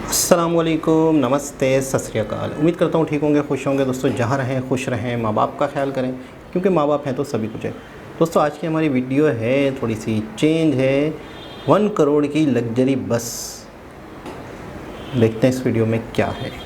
अस्सलामुअलैकुम, नमस्ते, सत श्री अकाल। उम्मीद करता हूँ ठीक होंगे, खुश होंगे। दोस्तों जहाँ रहें खुश रहें, माँ बाप का ख्याल करें, क्योंकि माँ बाप हैं तो सभी कुछ है। दोस्तों आज की हमारी वीडियो है थोड़ी सी चेंज है। 1 करोड़ की लग्जरी बस, देखते हैं इस वीडियो में क्या है।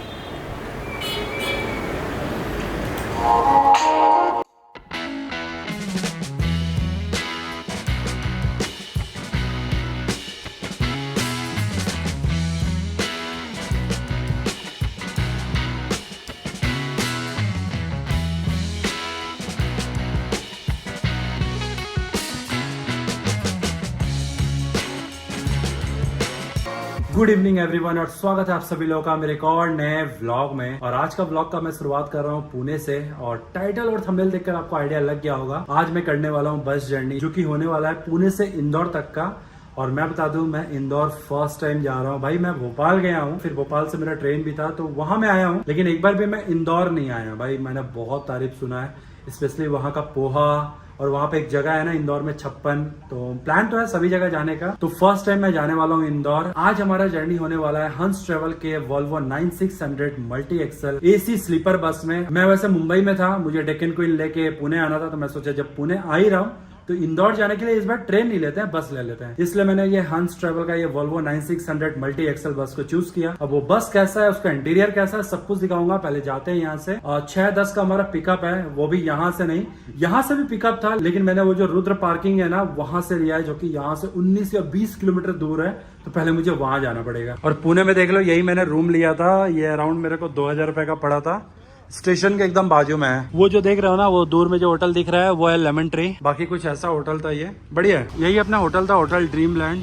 गुड इवनिंग एवरीवन और स्वागत है आप सभी लोगों का मेरे एक और नए व्लॉग में। और आज का व्लॉग का मैं शुरुआत कर रहा हूँ पुणे से। और टाइटल और थंबनेल देखकर आपको आइडिया लग गया होगा, आज मैं करने वाला हूँ बस जर्नी, जो कि होने वाला है पुणे से इंदौर तक का। और मैं बता दूं, मैं इंदौर फर्स्ट टाइम जा रहा हूँ। भाई मैं भोपाल गया हूँ, फिर भोपाल से मेरा ट्रेन भी था तो वहां मैं आया हूँ, लेकिन एक बार भी मैं इंदौर नहीं आया। भाई मैंने बहुत तारीफ सुना है, स्पेशली वहाँ का पोहा। और वहाँ पे एक जगह है ना इंदौर में 56, तो प्लान तो है सभी जगह जाने का। तो फर्स्ट टाइम मैं जाने वाला हूँ इंदौर। आज हमारा जर्नी होने वाला है हंस ट्रेवल के Volvo 9600 multi axle AC sleeper bus में। मैं वैसे मुंबई में था, मुझे डेक्कन क्वीन लेके पुणे आना था, तो मैं सोचा जब पुणे आ ही रहा हूँ तो इंदौर जाने के लिए इस बार ट्रेन नहीं लेते हैं, बस ले लेते हैं। इसलिए मैंने ये हंस ट्रेवल का ये वोल्वो 9600 मल्टी एक्सल बस को चूज किया। अब वो बस कैसा है, उसका इंटीरियर कैसा है, सब कुछ दिखाऊंगा। पहले जाते हैं यहाँ से। 6:10 का हमारा पिकअप है, वो भी यहाँ से नहीं, यहाँ से भी पिकअप था, लेकिन मैंने वो जो रुद्र पार्किंग है ना वहां से लिया है, जो कि यहाँ से 19 या 20 किलोमीटर दूर है। तो पहले मुझे वहां जाना पड़ेगा। और पुणे में देख लो, यही मैंने रूम लिया था। ये अराउंड मेरे को 2000 रुपए का पड़ा था। स्टेशन के एकदम बाजू में है। वो जो देख रहे हो ना, वो दूर में जो होटल दिख रहा है वो है लेमन ट्री। बाकी कुछ ऐसा होटल था, ये बढ़िया है। यही अपना होटल था, होटल ड्रीमलैंड।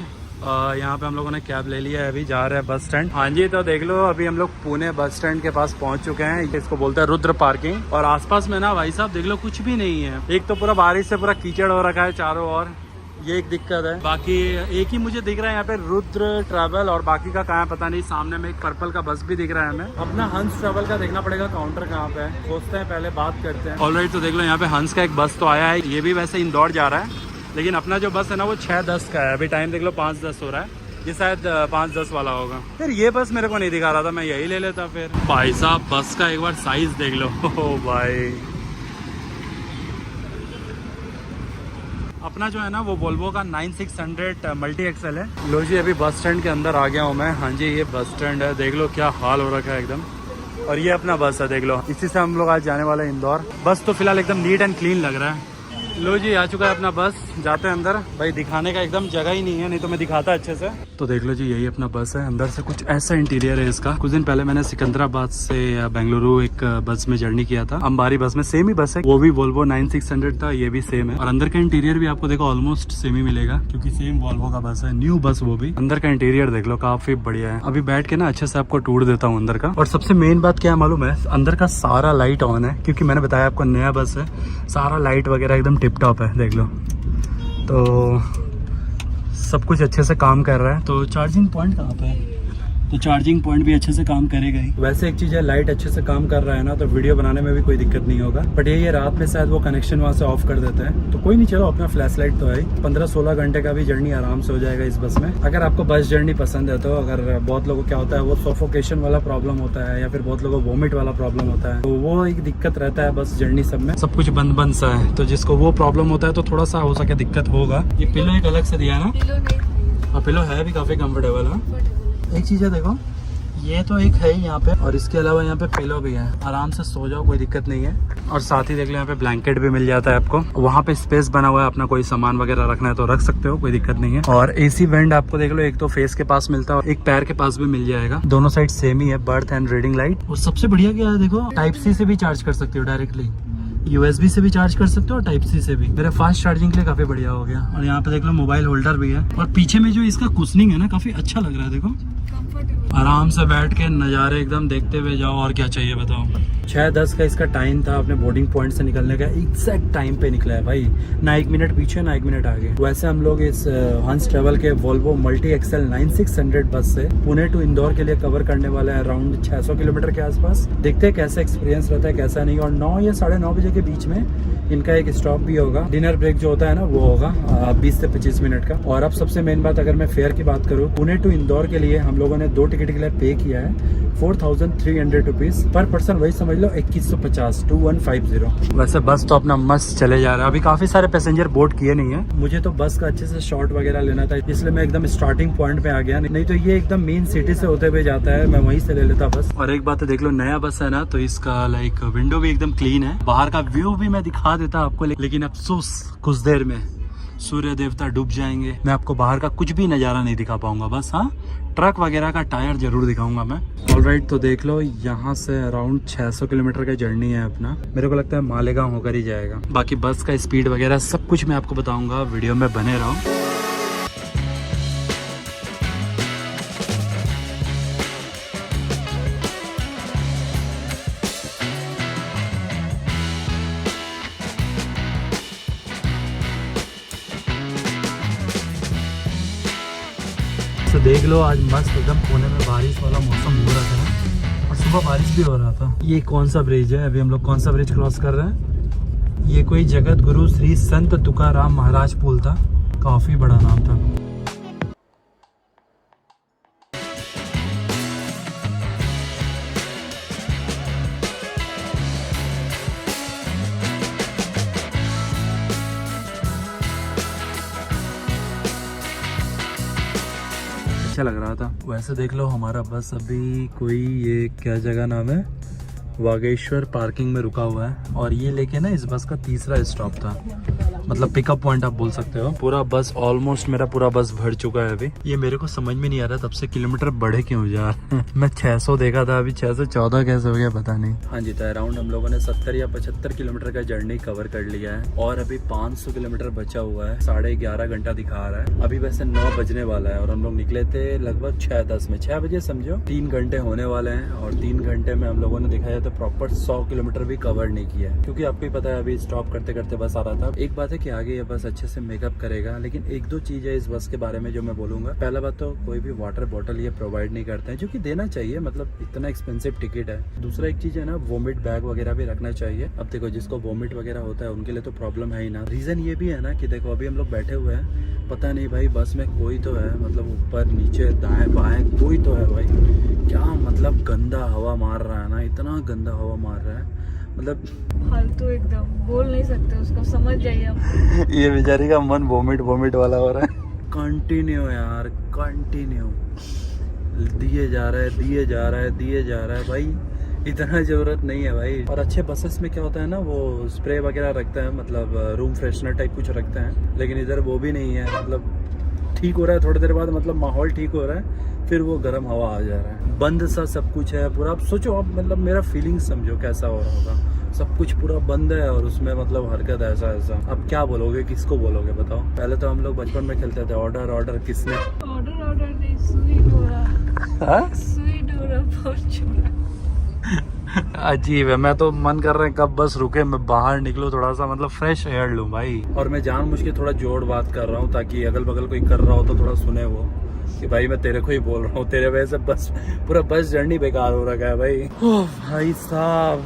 यहाँ पे हम लोगों ने कैब ले लिया है, अभी जा रहे हैं बस स्टैंड। हाँ जी, तो देख लो अभी हम लोग पुणे बस स्टैंड के पास पहुंच चुके हैं। इसको बोलते हैं रुद्र पार्किंग। और आसपास में ना भाई साहब देख लो कुछ भी नहीं है। एक तो पूरा बारिश से पूरा कीचड़ हो रखा है चारों ओर, ये एक दिक्कत है। बाकी एक ही मुझे दिख रहा है यहाँ पे रुद्र ट्रैवल, और बाकी का कहाँ है पता नहीं। सामने में एक पर्पल का बस भी दिख रहा है हमें। अपना हंस ट्रैवल का देखना पड़ेगा काउंटर कहाँ पे है, सोचते हैं पहले बात करते हैं। ऑलराइट, तो देख लो यहाँ पे हंस का एक बस तो आया है। ये भी वैसे इंदौर जा रहा है, लेकिन अपना जो बस है ना वो 6:10 का है। अभी टाइम देख लो 5:10 हो रहा है, ये शायद 5:10 वाला होगा। फिर ये बस मेरे को नहीं दिखा रहा था, मैं यही ले लेता। फिर भाई साहब बस का एक बार साइज देख लो। ओ भाई, अपना जो है ना वो वोल्वो का 9600 मल्टी एक्सल है। लो जी, अभी बस स्टैंड के अंदर आ गया हूँ मैं। हाँ जी, ये बस स्टैंड है, देख लो क्या हाल हो रखा है एकदम। और ये अपना बस है, देख लो, इसी से हम लोग आज जाने वाले हैं इंदौर। बस तो फिलहाल एकदम नीट एंड क्लीन लग रहा है। लो जी, आ चुका है अपना बस, जाते हैं अंदर। भाई दिखाने का एकदम जगह ही नहीं है, नहीं तो मैं दिखाता अच्छे से। तो देख लो जी, यही अपना बस है। अंदर से कुछ ऐसा इंटीरियर है इसका। कुछ दिन पहले मैंने सिकंदराबाद से बेंगलुरु एक बस में जर्नी किया था, अंबारी बस में। सेम ही बस है, वो भी वोल्वो 9600 था, ये भी सेम है। और अंदर का इंटीरियर भी आपको देखो ऑलमोस्ट सेम ही मिलेगा, क्योंकि सेम वोल्वो का बस है, न्यू बस वो भी। अंदर का इंटीरियर देख लो, काफी बढ़िया है। अभी बैठ के ना अच्छे से आपको टूर देता हूँ अंदर का। और सबसे मेन बात क्या है मालूम है, अंदर का सारा लाइट ऑन है, क्योंकि मैंने बताया आपको नया बस है। सारा लाइट वगैरह एकदम टिप टॉप है, देख लो। तो सब कुछ अच्छे से काम कर रहा है। तो चार्जिंग पॉइंट कहाँ पे है? तो चार्जिंग पॉइंट भी अच्छे से काम करेगा ही। वैसे एक चीज़ है, लाइट अच्छे से काम कर रहा है ना, तो वीडियो बनाने में भी कोई दिक्कत नहीं होगा। बट ये रात में शायद वो कनेक्शन वहाँ से ऑफ कर देते हैं, तो कोई नहीं, चलो अपना फ्लैश लाइट तो है। 15-16 घंटे का भी जर्नी आराम से हो जाएगा इस बस में, अगर आपको बस जर्नी पसंद है तो। अगर बहुत लोगों को क्या होता है, वो सफोकेशन वाला प्रॉब्लम होता है, या फिर बहुत लोगों को वोमिट वाला प्रॉब्लम होता है, तो वो एक दिक्कत रहता है बस जर्नी सब में। सब कुछ बंद बंद सा है, तो जिसको वो प्रॉब्लम होता है तो थोड़ा सा हो सके दिक्कत होगा। ये पिलो एक अलग से दिया है ना, और पिलो है भी काफी कम्फर्टेबल है। एक चीज़ है देखो, ये तो एक है यहाँ पे, और इसके अलावा यहाँ पे पिलो भी है, आराम से सो जाओ, कोई दिक्कत नहीं है। और साथ ही देख लो यहाँ पे ब्लैंकेट भी मिल जाता है आपको। वहाँ पे स्पेस बना हुआ है, अपना कोई सामान वगैरह रखना है तो रख सकते हो, कोई दिक्कत नहीं है। और एसी वेंट आपको देख लो, एक तो फेस के पास मिलता है और एक पैर के पास भी मिल जाएगा। दोनों साइड सेम ही है, बर्थ एंड रीडिंग लाइट। और सबसे बढ़िया क्या है देखो, Type-C से भी चार्ज कर सकते हो डायरेक्टली, USB से भी चार्ज कर सकते हो और Type-C से भी। मेरा फास्ट चार्जिंग के लिए काफी बढ़िया हो गया। और यहाँ पे देख लो मोबाइल होल्डर भी है। और पीछे में जो इसका कुशनिंग है ना, काफी अच्छा लग रहा है, देखो आराम से बैठ के नज़ारे एकदम देखते हुए जाओ। और क्या चाहिए बताओ। 6:10 का इसका टाइम था अपने बोर्डिंग पॉइंट से निकलने का। एग्जैक्ट टाइम पे निकला है भाई, ना 1 मिनट पीछे ना 1 मिनट आगे। वैसे हम लोग इस हंस ट्रेवल के वोल्वो मल्टी एक्सेल 9600 बस से पुणे टू इंदौर के लिए कवर करने वाले हैं अराउंड 600 किलोमीटर के आसपास। देखते हैं कैसा एक्सपीरियंस रहता है कैसा नहीं। और 9 या 9:30 बजे के बीच में इनका एक स्टॉप भी होगा, डिनर ब्रेक जो होता है ना वो होगा 20 से 25 मिनट का। और अब सबसे मेन बात, अगर मैं फेयर की बात करूँ, पुणे टू इंदौर के लिए हम लोगों ने 2 टिकट के लिए पे किया है 4300 रुपीज पर पर्सन, वही समझ लो 2150 2150। वैसे बस तो अपना मस्त चले जा रहा है। अभी काफी सारे पैसेंजर बोर्ड किए नहीं है। मुझे तो बस का अच्छे से शॉट वगैरह लेना था, इसलिए मैं एकदम स्टार्टिंग पॉइंट पे आ गया, नहीं तो ये एकदम मेन सिटी से होते हुए जाता है, मैं वहीं से ले लेता बस। और एक बात तो देख लो, नया बस है ना तो इसका लाइक विंडो भी एकदम क्लीन है, बाहर का व्यू भी मैं दिखा देता आपको, लेकिन अफसोस कुछ देर में सूर्य देवता डूब जाएंगे, मैं आपको बाहर का कुछ भी नज़ारा नहीं दिखा पाऊंगा। बस हाँ, ट्रक वगैरह का टायर जरूर दिखाऊंगा मैं। ऑलराइट, तो देख लो यहाँ से अराउंड 600 किलोमीटर का जर्नी है अपना। मेरे को लगता है मालेगांव होकर ही जाएगा। बाकी बस का स्पीड वगैरह सब कुछ मैं आपको बताऊंगा, वीडियो में बने रहो। तो देख लो आज मस्त एकदम पुणे में बारिश वाला मौसम हो रहा था और सुबह बारिश भी हो रहा था। ये कौन सा ब्रिज है, अभी हम लोग कौन सा ब्रिज क्रॉस कर रहे हैं? ये कोई जगत गुरु श्री संत तुकाराम महाराज पुल था, काफी बड़ा नाम था। लग रहा था। वैसे देख लो हमारा बस अभी कोई, ये क्या जगह नाम है, वागेश्वर पार्किंग में रुका हुआ है। और ये लेके ना इस बस का तीसरा स्टॉप था, मतलब पिकअप पॉइंट आप बोल सकते हो। पूरा बस ऑलमोस्ट मेरा पूरा बस भर चुका है अभी। ये मेरे को समझ में नहीं आ रहा तब से किलोमीटर बढ़े क्यों जा रहे हैं। मैं 600 देखा था, अभी 614 कैसे हो गया पता नहीं। हाँ जी, तो अराउंड हम लोगों ने 70 या 75 किलोमीटर का जर्नी कवर कर लिया है और अभी 500 किलोमीटर बचा हुआ है। 11.5 घंटा दिखा रहा है। अभी वैसे 9 बजने वाला है और हम लोग निकले थे लगभग 6:10 में। 6 बजे समझो 3 घंटे होने वाले हैं और 3 घंटे में हम लोगों ने दिखाया तो प्रॉपर 100 किलोमीटर भी कवर नहीं किया है, क्योंकि आपको ही पता है अभी स्टॉप करते करते बस आ रहा था। एक बात है कि आगे ये बस अच्छे से मेकअप करेगा, लेकिन 1-2 चीज है इस बस के बारे में जो मैं बोलूंगा। पहला बात तो कोई भी वाटर बॉटल ये प्रोवाइड नहीं करते हैं, जो कि देना चाहिए, मतलब इतना एक्सपेंसिव टिकट है। दूसरा एक चीज है ना, वोमिट बैग वगैरह भी रखना चाहिए। अब देखो जिसको वोमिट वगैरह होता है उनके लिए तो प्रॉब्लम है ही ना। रीजन ये भी है ना कि देखो अभी हम लोग बैठे हुए हैं, पता नहीं भाई बस में कोई तो है, मतलब ऊपर नीचे दाएं बाएं कोई तो है भाई। क्या मतलब गंदा हवा मार रहा है ना, इतना गंदा हवा मार रहा है, मतलब फालतू एकदम बोल नहीं सकते उसको, समझ जाइए आप। ये बेचारी का मन वोमिट वाला हो रहा है। कंटिन्यू यार, कंटिन्यू दिए जा रहा है, दिए जा रहा है, दिए जा रहा है भाई, इतना जरूरत नहीं है भाई। और अच्छे बसेस में क्या होता है ना, वो स्प्रे वगैरह रखते हैं, मतलब रूम फ्रेशनर टाइप कुछ रखते हैं, लेकिन इधर वो भी नहीं है। मतलब ठीक हो रहा है थोड़ी देर बाद, मतलब माहौल ठीक हो रहा है, फिर वो गर्म हवा आ जा रहा है। बंद सा सब कुछ है पूरा। आप सोचो, आप मतलब मेरा फीलिंग समझो कैसा हो रहा होगा। सब कुछ पूरा बंद है और उसमें मतलब हरकत ऐसा ऐसा। अब क्या बोलोगे, किसको बोलोगे बताओ? पहले तो हम लोग बचपन में खेलते थे ऑर्डर ऑर्डर, किसने ऑर्डर ऑर्डर नहीं, सुई डोरा। हाँ? सुई डोरा पहुंच अजीब है। मैं तो मन कर रहा है कब बस रुके, मैं बाहर निकलूं, थोड़ा सा मतलब फ्रेश एयर लूं भाई। और मैं जानबूझ के थोड़ा जोर बात कर रहा हूँ ताकि अगल बगल कोई कर रहा हो तो थोड़ा सुने वो कि भाई मैं तेरे को ही बोल रहा हूँ, तेरे वजह से बस पूरा बस जर्नी बेकार हो रखा है भाई। ओह भाई साहब,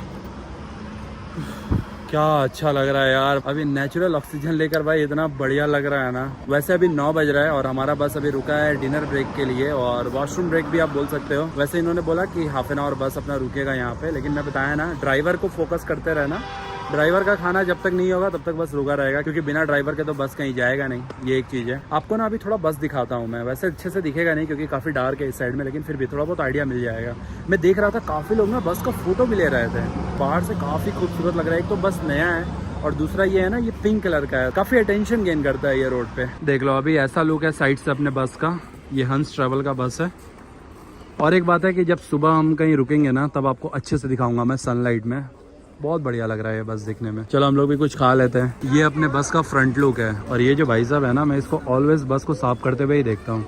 क्या अच्छा लग रहा है यार। अभी नेचुरल ऑक्सीजन लेकर भाई इतना बढ़िया लग रहा है ना। वैसे अभी 9 बज रहा है और हमारा बस अभी रुका है डिनर ब्रेक के लिए, और वॉशरूम ब्रेक भी आप बोल सकते हो। वैसे इन्होंने बोला कि हाफ एन आवर बस अपना रुकेगा यहाँ पे, लेकिन मैं बताया ना ड्राइवर को फोकस करते रहना। ड्राइवर का खाना जब तक नहीं होगा तब तक बस रुका रहेगा, क्योंकि बिना ड्राइवर के तो बस कहीं जाएगा नहीं। ये एक चीज़ है। आपको ना अभी थोड़ा बस दिखाता हूँ मैं, वैसे अच्छे से दिखेगा नहीं क्योंकि काफ़ी डार्क है इस साइड में, लेकिन फिर भी थोड़ा बहुत आइडिया मिल जाएगा। मैं देख रहा था काफ़ी लोग ना बस का फोटो भी ले रहे थे, बाहर से काफ़ी खूबसूरत लग रहा है। एक तो बस नया है और दूसरा ये है ना, ये पिंक कलर का है, काफ़ी अटेंशन गेन करता है ये रोड पे। देख लो अभी ऐसा लुक है साइड से अपने बस का। ये हंस ट्रेवल का बस है। और एक बात है कि जब सुबह हम कहीं रुकेंगे ना तब आपको अच्छे से दिखाऊंगा मैं सनलाइट में। बहुत बढ़िया लग रहा है ये बस दिखने में। चलो हम लोग भी कुछ खा लेते हैं। ये अपने बस का फ्रंट लुक है और ये जो भाई साहब है ना, मैं इसको ऑलवेज बस को साफ करते हुए ही देखता हूँ।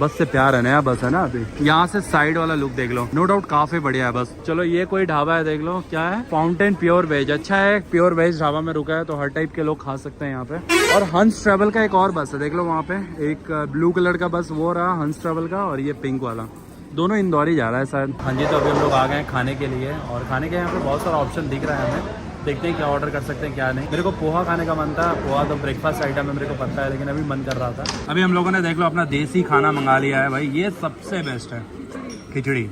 बस से प्यार है, नया बस है ना अभी। यहाँ से साइड वाला लुक देख लो, नो डाउट काफी बढ़िया है बस। चलो ये कोई ढाबा है, देख लो क्या है, फाउंटेन प्योर वेज। अच्छा है, प्योर वेज ढाबा में रुका है तो हर टाइप के लोग खा सकते हैं यहाँ पे। और हंस ट्रेवल का एक और बस है, देख लो वहाँ पे एक ब्लू कलर का बस वो रहा हंस ट्रेवल का, और ये पिंक वाला, दोनों इंदौर ही जा रहा है शायद। हाँ जी, तो अभी हम लोग आ गए हैं खाने के लिए, और खाने के यहाँ पे बहुत सारा ऑप्शन दिख रहा है हमें। देखते हैं क्या ऑर्डर कर सकते हैं क्या नहीं। मेरे को पोहा खाने का मन था, पोहा तो ब्रेकफास्ट आइटम है मेरे को पता है, लेकिन अभी मन कर रहा था। अभी हम लोगों ने देख लो अपना देसी खाना मंगा लिया है भाई, ये सबसे बेस्ट है खिचड़ी।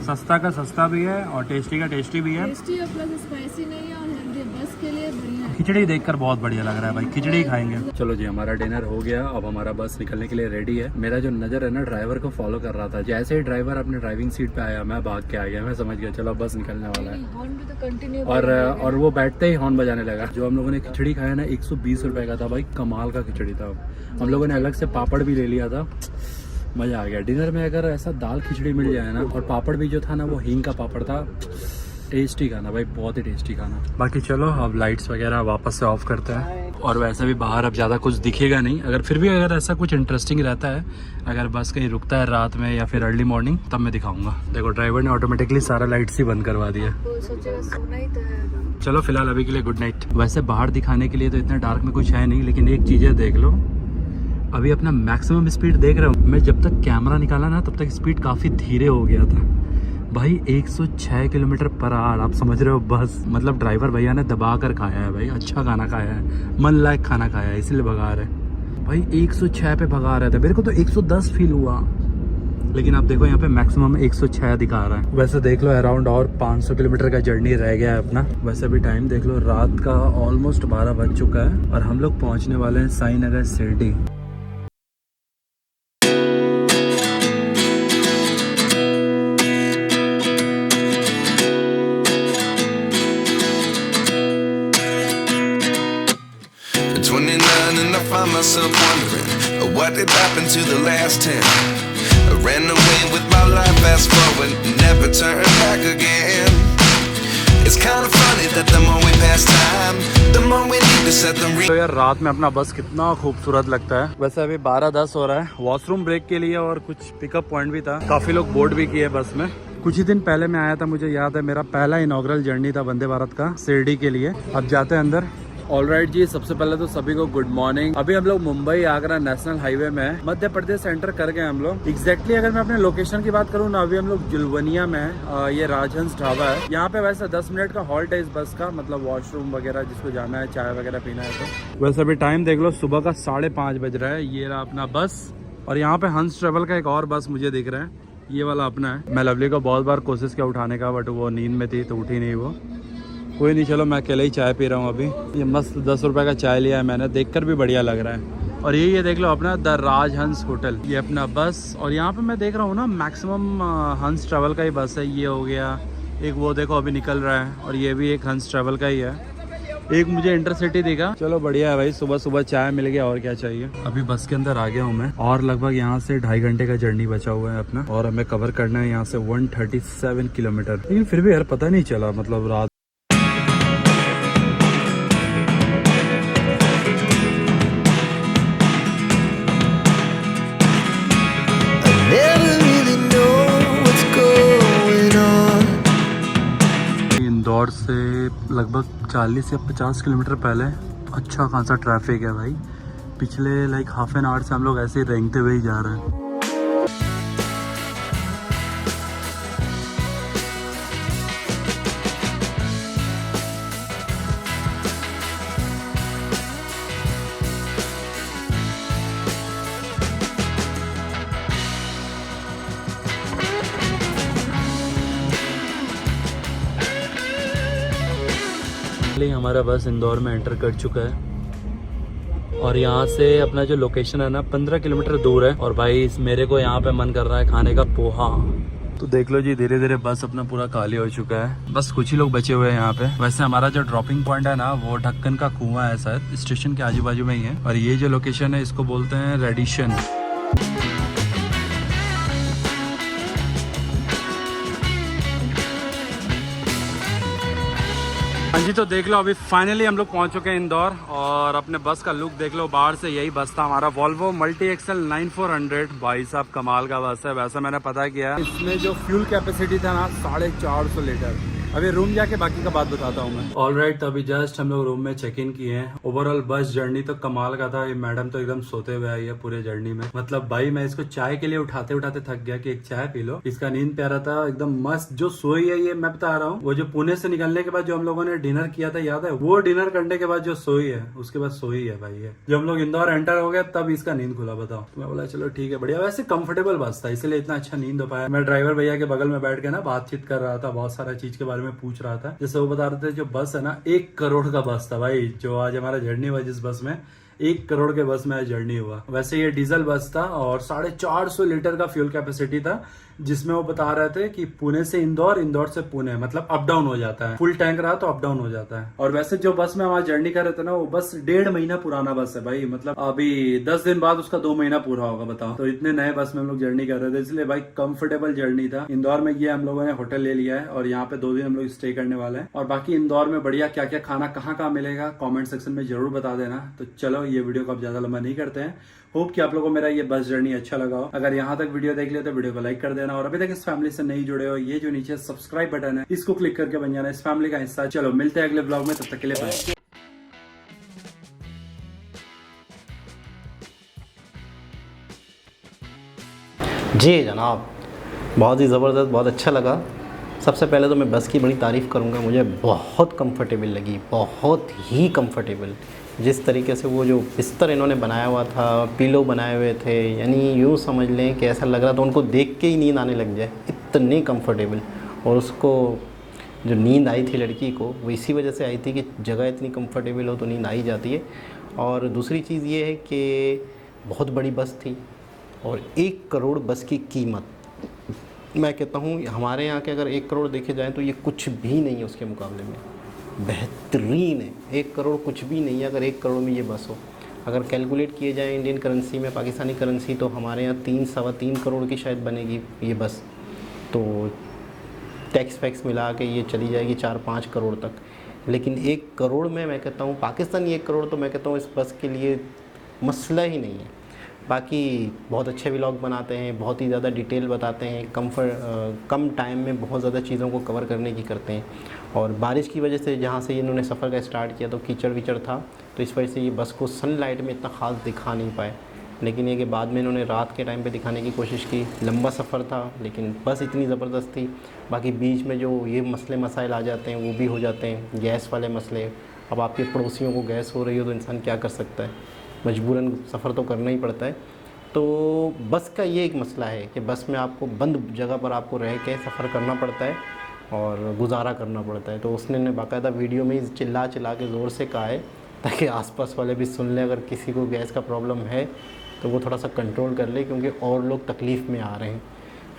सस्ता का सस्ता भी है और टेस्टी का टेस्टी भी है। टेस्टी और प्लस स्पाइसी नहीं है और हेल्दी, बस के लिए बढ़िया है। खिचड़ी देखकर बहुत बढ़िया लग रहा है भाई, खिचड़ी खाएंगे। चलो जी, हमारा डिनर हो गया, अब हमारा बस निकलने के लिए रेडी है। मेरा जो नजर है ना ड्राइवर को फॉलो कर रहा था, जैसे ही ड्राइवर अपने ड्राइविंग सीट पे आया मैं भाग के आ गया, मैं समझ गया चलो बस निकलने वाला है। हॉर्न भी तो कंटिन्यू और वो बैठते ही हॉर्न बजाने लगा। जो हम लोगों ने खिचड़ी खाया ना 120 रुपए का था भाई, कमाल का खिचड़ी था। हम लोगों ने अलग से पापड़ भी ले लिया था, मजा आ गया। डिनर में अगर ऐसा दाल खिचड़ी मिल जाए ना, और पापड़ भी जो था ना वो हींग का पापड़ था, टेस्टी खाना भाई, बहुत ही टेस्टी खाना। बाकी चलो अब लाइट्स वगैरह वापस से ऑफ करते हैं, और वैसे भी बाहर अब ज़्यादा कुछ दिखेगा नहीं। अगर फिर भी अगर ऐसा कुछ इंटरेस्टिंग रहता है, अगर बस कहीं रुकता है रात में या फिर अर्ली मॉर्निंग, तब मैं दिखाऊंगा। देखो ड्राइवर ने ऑटोमेटिकली सारा लाइट्स ही बंद करवा दिया। सोचेगा सोना ही तो है। चलो फिलहाल अभी के लिए गुड नाइट। वैसे बाहर दिखाने के लिए तो इतना डार्क में कुछ है नहीं, लेकिन एक चीज़ देख लो, अभी अपना मैक्सिमम स्पीड देख रहा हूँ मैं। जब तक कैमरा निकाला ना तब तक स्पीड काफ़ी धीरे हो गया था भाई, 106 किलोमीटर पर आवर। आप समझ रहे हो बस, मतलब ड्राइवर भैया ने दबा कर खाया है भाई, अच्छा खाना खाया है, मन लायक खाना खाया है, इसलिए भगा रहे भाई। 106 पे भगा रहे थे, मेरे को तो 110 फील हुआ, लेकिन आप देखो यहाँ पे मैक्सिमम 106 दिखा रहा है। वैसे देख लो अराउंड और 500 किलोमीटर का जर्नी रह गया है अपना। वैसे भी टाइम देख लो, रात का ऑलमोस्ट 12 बज चुका है, और हम लोग पहुँचने वाले हैं Sai Nagar Shirdi. Find myself wondering what did happen to the last 10. I ran away with my life, fast forward, never turn back again. It's kind of funny that the more we pass time, the more we need to set them. तो यार रात में अपना बस कितना खूबसूरत लगता है। वैसे अभी 12:10 हो रहा है, वॉशरूम ब्रेक के लिए और कुछ पिकअप पॉइंट भी था, काफी लोग बोर्ड भी किए बस में। कुछ ही दिन पहले मैं आया था, मुझे याद है, मेरा पहला इनॉग्रल जर्नी था वंदे भारत का शिरडी के लिए। अब जाते हैं अंदर। ऑलराइट जी, सबसे पहले तो सभी को गुड मॉर्निंग। अभी हम लोग मुंबई आगरा नेशनल हाईवे में हैं, मध्य प्रदेश सेंटर कर गए हम लोग। एग्जैक्टली अगर मैं अपने लोकेशन की बात करूँ ना, अभी हम लोग जुलवनिया में हैं। ये राजहंस ढाबा है, यहाँ पे वैसे 10 मिनट का हॉल्ट है इस बस का, मतलब वॉशरूम वगैरह जिसको जाना है, चाय वगैरह पीना है तो। वैसे अभी टाइम देख लो, सुबह का 5:30 बज रहा है। ये रहा अपना बस, और यहाँ पे हंस ट्रेवल का एक और बस मुझे दिख रहा है, ये वाला अपना है। मैं लवली को बहुत बार कोशिश किया उठाने का, बट वो नींद में थी तो उठी नहीं वो। कोई नहीं, चलो मैं अकेले ही चाय पी रहा हूँ अभी। ये मस्त 10 रुपये का चाय लिया है मैंने, देखकर भी बढ़िया लग रहा है। और ये देख लो अपना द राजहंस होटल, ये अपना बस। और यहाँ पे मैं देख रहा हूँ ना मैक्सिमम हंस ट्रैवल का ही बस है। ये हो गया एक, वो देखो अभी निकल रहा है, और ये भी एक हंस ट्रैवल का ही है। एक मुझे इंटरसिटी दिखा, चलो बढ़िया है भाई, सुबह सुबह चाय मिल गया, और क्या चाहिए। अभी बस के अंदर आ गया हूँ मैं, और लगभग यहाँ से 2.5 घंटे का जर्नी बचा हुआ है अपना, और हमें कवर करना है यहाँ से 137 किलोमीटर। लेकिन फिर भी यार पता नहीं चला, मतलब रात इंदौर से लगभग 40 या 50 किलोमीटर पहले अच्छा खासा ट्रैफिक है भाई। पिछले लाइक हाफ एन आवर से हम लोग ऐसे ही रेंगते हुए ही जा रहे हैं। हमारा बस इंदौर में एंटर कर चुका है, और यहाँ से अपना जो लोकेशन है ना 15 किलोमीटर दूर है। और भाई मेरे को यहाँ पे मन कर रहा है खाने का पोहा। तो देख लो जी, धीरे धीरे बस अपना पूरा खाली हो चुका है, बस कुछ ही लोग बचे हुए हैं यहाँ पे। वैसे हमारा जो ड्रॉपिंग पॉइंट है ना, वो ढक्कन का कुआं है, शायद स्टेशन के आजू बाजू में ही है। और ये जो लोकेशन है इसको बोलते हैं रेडिशन। हाँ जी, तो देख लो अभी फाइनली हम लोग पहुंच चुके हैं इंदौर और अपने बस का लुक देख लो बाहर से। यही बस था हमारा वॉल्वो मल्टी एक्सल 9400। भाई साहब कमाल का बस है। वैसे मैंने पता किया इसमें जो फ्यूल कैपेसिटी था ना 450 लीटर। अभी रूम जाके बाकी का बात बताता हूँ मैं। ऑलराइट, तो अभी जस्ट हम लोग रूम में चेक इन किए हैं। ओवरऑल बस जर्नी तो कमाल का था। ये मैडम तो एकदम सोते हुए आई है पूरे जर्नी में। मतलब भाई मैं इसको चाय के लिए उठाते उठाते थक गया कि एक चाय पी लो। इसका नींद प्यारा था एकदम मस्त। जो सोई है ये मैं बता रहा हूँ, वो जो पुणे से निकलने के बाद जो हम लोगों ने डिनर किया था याद है, वो डिनर करने के बाद जो सोई है उसके बाद सोई है भाई ये। जब हम लोग इंदौर एंटर हो गए तब इसका नींद खुला। बताओ, तो मैं बोला चलो ठीक है बढ़िया। वैसे कंफर्टेबल बस था इसलिए इतना अच्छा नींद हो पाया। मैं ड्राइवर भैया के बगल में बैठ के ना बातचीत कर रहा था, बहुत सारा चीज के बारे में पूछ रहा था। जैसे वो बता रहे थे जो बस है ना 1 करोड़ का बस था भाई। जो आज हमारा जर्नी हुआ जिस बस में, 1 करोड़ के बस में आज जर्नी हुआ। वैसे ये डीजल बस था और 450 लीटर का फ्यूल कैपेसिटी था, जिसमें वो बता रहे थे कि पुणे से इंदौर, इंदौर से पुणे, मतलब अप डाउन हो जाता है। फुल टैंक रहा तो अप डाउन हो जाता है। और वैसे जो बस में हमारा जर्नी कर रहे थे ना, वो बस 1.5 महीना पुराना बस है भाई। मतलब अभी 10 दिन बाद उसका 2 महीना पूरा होगा। बताओ, तो इतने नए बस में हम लोग जर्नी कर रहे थे, इसलिए भाई कंफर्टेबल जर्नी था। इंदौर में गया हम लोगों ने होटल ले लिया है और यहाँ पे 2 दिन हम लोग स्टे करने वाले हैं। और बाकी इंदौर में बढ़िया क्या क्या खाना कहाँ मिलेगा कॉमेंट सेक्शन में जरूर बता देना। तो चलो ये वीडियो को अब ज्यादा लंबा नहीं करते हैं। होप कि आप लोगों को मेरा ये बस जर्नी अच्छा लगा हो। अगर यहाँ तक वीडियो देख लिया तो वीडियो को लाइक कर देना और अभी तक इस फैमिली से नहीं जुड़े हो, ये जो नीचे सब्सक्राइब बटन है इसको क्लिक करके बन जाना इस फैमिली का हिस्सा। चलो मिलते हैं अगले ब्लॉग में, तब तक के लिए बाय। जी जनाब, बहुत ही ज़बरदस्त, बहुत अच्छा लगा। सबसे पहले तो मैं बस की बड़ी तारीफ़ करूँगा। मुझे बहुत कंफर्टेबल लगी, बहुत ही कंफर्टेबल। जिस तरीके से वो जो बिस्तर इन्होंने बनाया हुआ था, पिलो बनाए हुए थे, यानी यूँ समझ लें कि ऐसा लग रहा था उनको देख के ही नींद आने लग जाए, इतने कंफर्टेबल। और उसको जो नींद आई थी लड़की को, वो इसी वजह से आई थी कि जगह इतनी कंफर्टेबल हो तो नींद आ ही जाती है। और दूसरी चीज़ ये है कि बहुत बड़ी बस थी और 1 करोड़ बस की कीमत, मैं कहता हूँ हमारे यहाँ के अगर 1 करोड़ देखे जाए तो ये कुछ भी नहीं है उसके मुकाबले में। बेहतरीन है। 1 करोड़ कुछ भी नहीं है अगर 1 करोड़ में ये बस हो। अगर कैलकुलेट किए जाए इंडियन करेंसी में, पाकिस्तानी करेंसी, तो हमारे यहाँ 3-3.25 करोड़ की शायद बनेगी ये बस। तो टैक्स वैक्स मिला के ये चली जाएगी 4-5 करोड़ तक। लेकिन 1 करोड़ में मैं कहता हूँ, पाकिस्तानी 1 करोड़ तो मैं कहता हूँ इस बस के लिए मसला ही नहीं है। बाकी बहुत अच्छे व्लॉग बनाते हैं, बहुत ही ज़्यादा डिटेल बताते हैं, कम टाइम में बहुत ज़्यादा चीज़ों को कवर करने की करते हैं। और बारिश की वजह से जहाँ से इन्होंने सफ़र का स्टार्ट किया तो कीचड़ विचड़ था, तो इस वजह से ये बस को सनलाइट में इतना ख़ास दिखा नहीं पाए। लेकिन ये कि बाद में इन्होंने रात के टाइम पे दिखाने की कोशिश की। लंबा सफ़र था लेकिन बस इतनी ज़बरदस्त थी। बाकी बीच में जो ये मसले मसाइल आ जाते हैं वो भी हो जाते हैं, गैस वाले मसले। अब आपके पड़ोसियों को गैस हो रही हो तो इंसान क्या कर सकता है, मजबूरन सफ़र तो करना ही पड़ता है। तो बस का ये एक मसला है कि बस में आपको बंद जगह पर आपको रह के सफ़र करना पड़ता है और गुजारा करना पड़ता है। तो उसने बाकायदा वीडियो में चिल्ला के ज़ोर से कहा है ताकि आसपास वाले भी सुन लें, अगर किसी को गैस का प्रॉब्लम है तो वो थोड़ा सा कंट्रोल कर ले, क्योंकि और लोग तकलीफ़ में आ रहे हैं।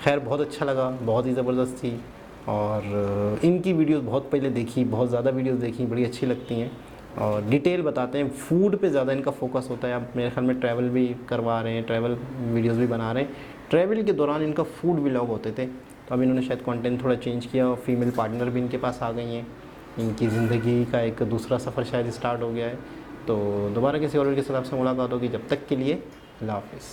खैर बहुत अच्छा लगा, बहुत ही ज़बरदस्त थी। और इनकी वीडियोस बहुत पहले देखी, बहुत ज़्यादा वीडियोस देखी, बड़ी अच्छी लगती हैं और डिटेल बताते हैं। फूड पे ज़्यादा इनका फोकस होता है। अब मेरे ख्याल में ट्रैवल भी करवा रहे हैं, ट्रैवल वीडियोस भी बना रहे हैं। ट्रैवल के दौरान इनका फूड व्लॉग होते थे, तो अब इन्होंने शायद कंटेंट थोड़ा चेंज किया और फीमेल पार्टनर भी इनके पास आ गई हैं। इनकी ज़िंदगी का एक दूसरा सफ़र शायद स्टार्ट हो गया है। तो दोबारा किसी और के साथ आपसे मुलाकात होगी, जब तक के लिए अल्लाह हाफ़िज़।